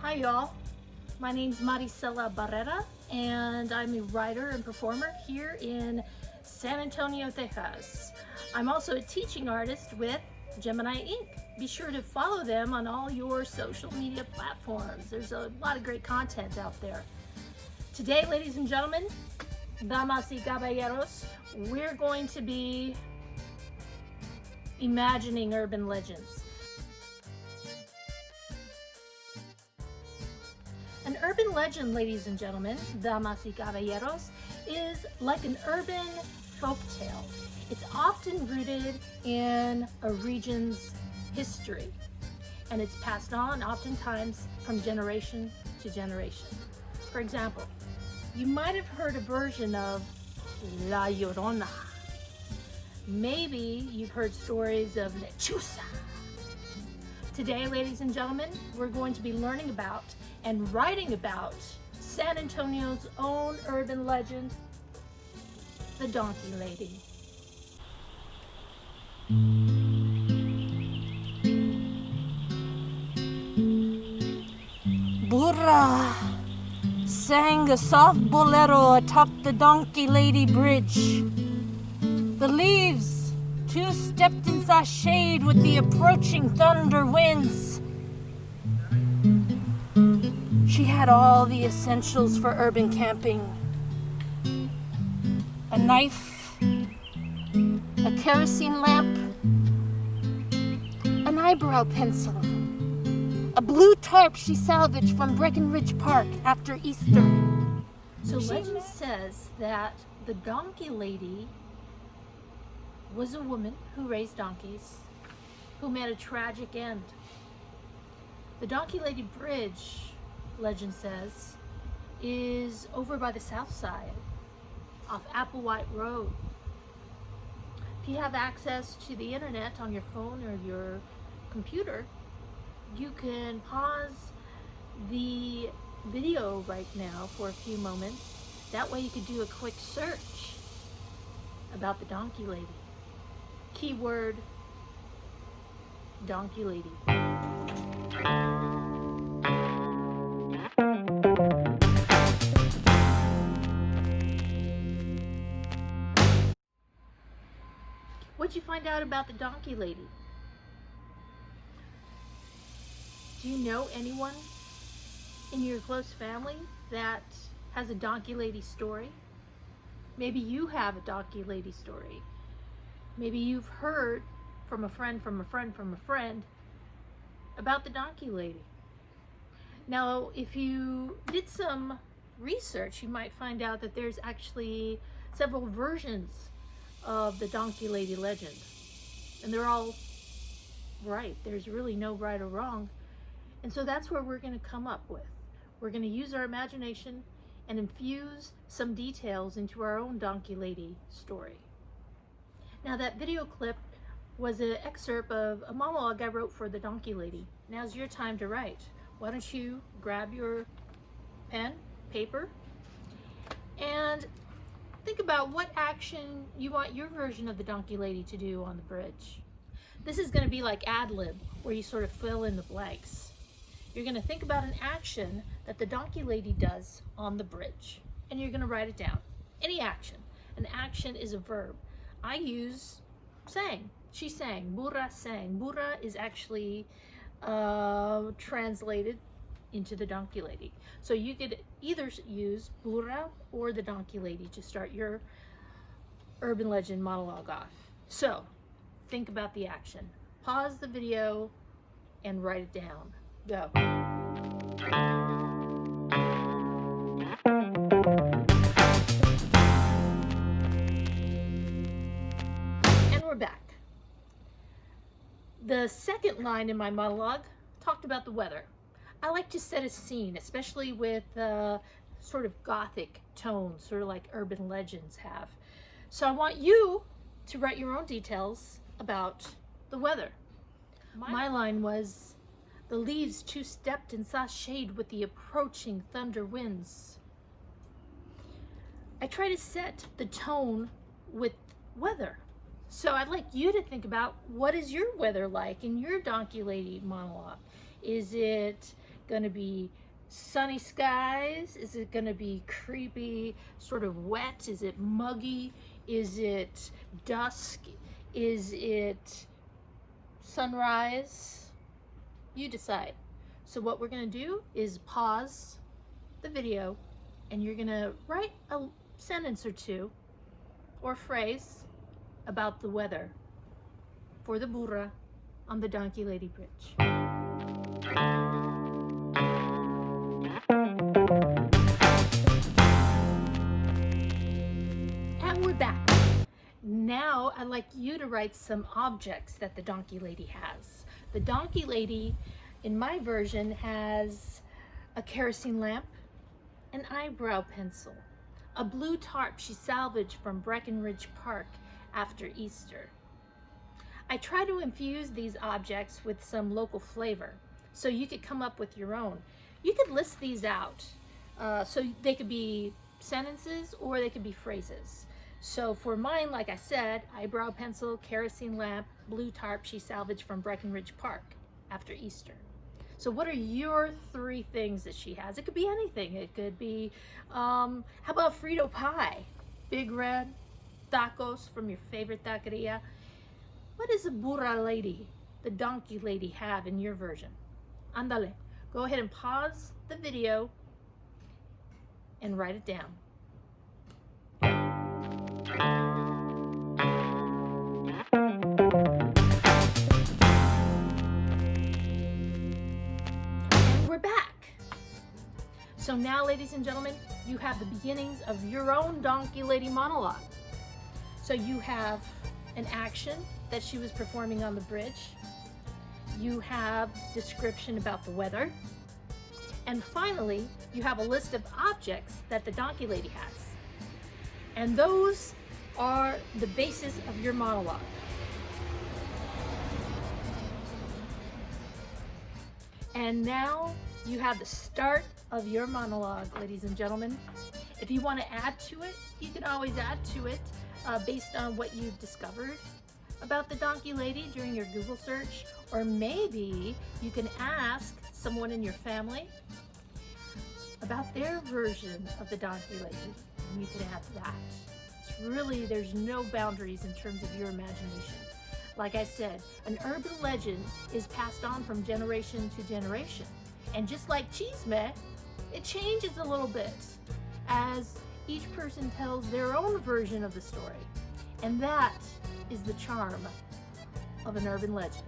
Hi y'all, my name's Marisela Barrera and I'm a writer and performer here in San Antonio, Texas. I'm also a teaching artist with Gemini Ink. Be sure to follow them on all your social media platforms. There's a lot of great content out there. Today, ladies and gentlemen, damas y caballeros, we're going to be imagining urban legends. An urban legend, ladies and gentlemen, damas y caballeros, is like an urban folk tale. It's often rooted in a region's history, and it's passed on oftentimes from generation to generation. For example, you might have heard a version of La Llorona. Maybe you've heard stories of Lechuza. Today, ladies and gentlemen, we're going to be learning about and writing about San Antonio's own urban legend, the Donkey Lady. Burra sang a soft bolero atop the Donkey Lady Bridge. The leaves two-stepped in shade with the approaching thunder winds. She had all the essentials for urban camping. A knife, a kerosene lamp, an eyebrow pencil, a blue tarp she salvaged from Breckenridge Park after Easter. So legend says that the Donkey Lady was a woman who raised donkeys who met a tragic end. The Donkey Lady Bridge, legend says, is over by the south side off Applewhite Road. If you have access to the internet on your phone or your computer, you can pause the video right now for a few moments. That way you could do a quick search about the Donkey Lady. Keyword, Donkey Lady. What'd you find out about the Donkey Lady? Do you know anyone in your close family that has a Donkey Lady story? Maybe you have a Donkey Lady story. Maybe you've heard from a friend about the Donkey Lady. Now, if you did some research, you might find out that there's actually several versions of the Donkey Lady legend. And they're all right. There's really no right or wrong. And so that's where we're going to come up with. We're going to use our imagination and infuse some details into our own Donkey Lady story. Now, that video clip was an excerpt of a monologue I wrote for the Donkey Lady. Now's your time to write. Why don't you grab your pen, paper, and think about what action you want your version of the Donkey Lady to do on the bridge. This is going to be like ad-lib, where you sort of fill in the blanks. You're going to think about an action that the Donkey Lady does on the bridge, and you're going to write it down. Any action. An action is a verb. I use sang. She sang. Burra sang. Burra is actually translated into the Donkey Lady. So you could either use burra or the Donkey Lady to start your urban legend monologue off. So think about the action. Pause the video and write it down. Go. Back. The second line in my monologue talked about the weather. I like to set a scene, especially with sort of gothic tones, sort of like urban legends have. So I want you to write your own details about the weather. My line was, the leaves two-stepped in shade with the approaching thunder winds. I try to set the tone with weather. So I'd like you to think about, what is your weather like in your Donkey Lady monologue? Is it going to be sunny skies? Is it going to be creepy, sort of wet? Is it muggy? Is it dusk? Is it sunrise? You decide. So what we're going to do is pause the video, and you're going to write a sentence or two or phrase about the weather for the burra on the Donkey Lady Bridge. And we're back. Now I'd like you to write some objects that the Donkey Lady has. The Donkey Lady, in my version, has a kerosene lamp, an eyebrow pencil, a blue tarp she salvaged from Breckenridge Park after Easter. I try to infuse these objects with some local flavor, so you could come up with your own. You could list these out, so they could be sentences or they could be phrases. So for mine, like I said, eyebrow pencil, kerosene lamp, blue tarp she salvaged from Breckenridge Park after Easter. So what are your 3 things that she has? It could be anything. It could be, how about Frito pie? Big red, tacos from your favorite taqueria. What does a burra lady, the Donkey Lady, have in your version? Andale. Go ahead and pause the video and write it down. And we're back. So now, ladies and gentlemen, you have the beginnings of your own Donkey Lady monologue. So you have an action that she was performing on the bridge. You have description about the weather. And finally, you have a list of objects that the Donkey Lady has. And those are the basis of your monologue. And now you have the start of your monologue, ladies and gentlemen. If you want to add to it, you can always add to it based on what you've discovered about the Donkey Lady during your Google search, or maybe you can ask someone in your family about their version of the Donkey Lady, and you can add that. It's really, there's no boundaries in terms of your imagination. Like I said, an urban legend is passed on from generation to generation, and just like chisme, it changes a little bit as each person tells their own version of the story, and that is the charm of an urban legend.